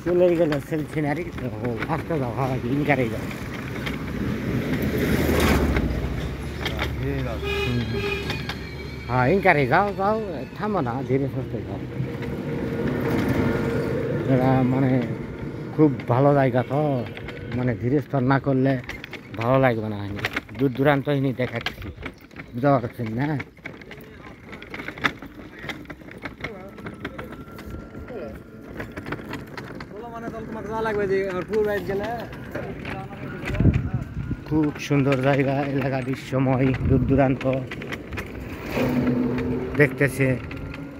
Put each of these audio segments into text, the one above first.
চলে গেল সিনারি আসতে যাও ইনকারে যাও হ্যাঁ ইনকারে যাও যাও থামো না ধীরে সুস্থে যাও এটা মানে খুব ভালো জায়গা তো মানে ধীরে স্থর না করলে ভালো লাগবে না দূর দূরান্ত হিনি দেখাচ্ছি বুঝতে পারছেন না খুব সুন্দর জায়গা এলাকা দৃশ্যময় দূর দূরান্ত দেখতেছে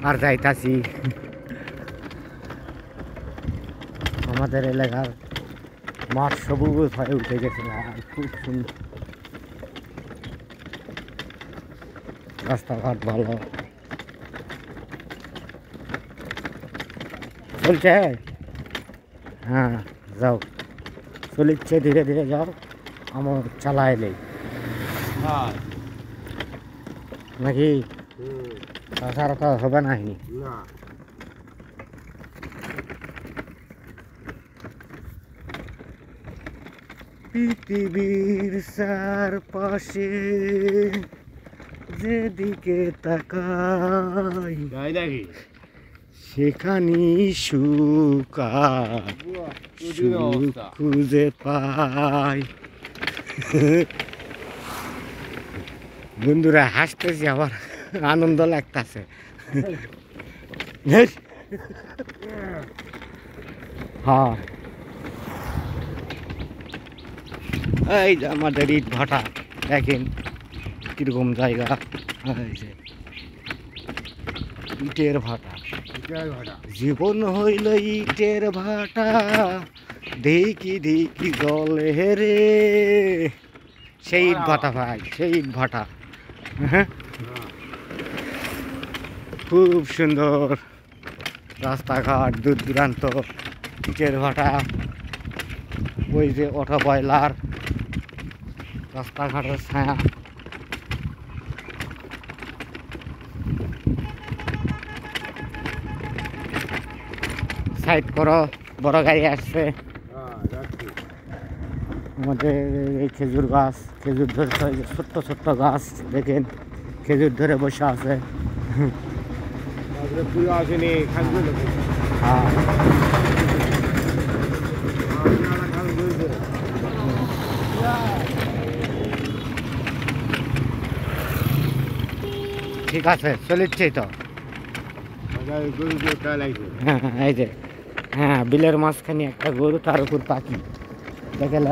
আর যাইতাছি আমাদের এলাকার মাঠ সবুজ হয়ে উঠে গেছে খুব সুন্দর রাস্তাঘাট ভালো চলছে হ্যাঁ যাও চলিচ্ছে ধীরে ধীরে যাও আমার চালাইলে নাকি তাছাড়া তো হবে না পৃথিবীর চারপাশে যেদিকে তাকাই সেখানে সুখ খুঁজে পাই বন্ধুরা হাসতেছি আবার আনন্দ লাগতেছে হ্যাঁ এই যে আমাদের ইট ভাটা দেখেন কিরকম জায়গা ইটের ভাটা জীবন হইল ইটের ভাটা দেখি দেখি জলে রে সেই ইট ভাটা ভাই সেই ইট ভাটা খুব সুন্দর রাস্তাঘাট দূর দূরান্ত ইটের ভাটা ওই যে অটো বয়লার রাস্তাঘাটের ছায়া সাইড করো বড় গাড়ি আসছে আমাদের এই খেজুর গাছ খেজুর ধরে ছোট্ট ছোট্ট গাছ দেখেন খেজুর ধরে বসে আছে হ্যাঁ ঠিক আছে চলিচ্ছে তো হ্যাঁ এই যে হ্যাঁ বিলের মাঝখানে একটা গরু তার উপর পাখি দেখেন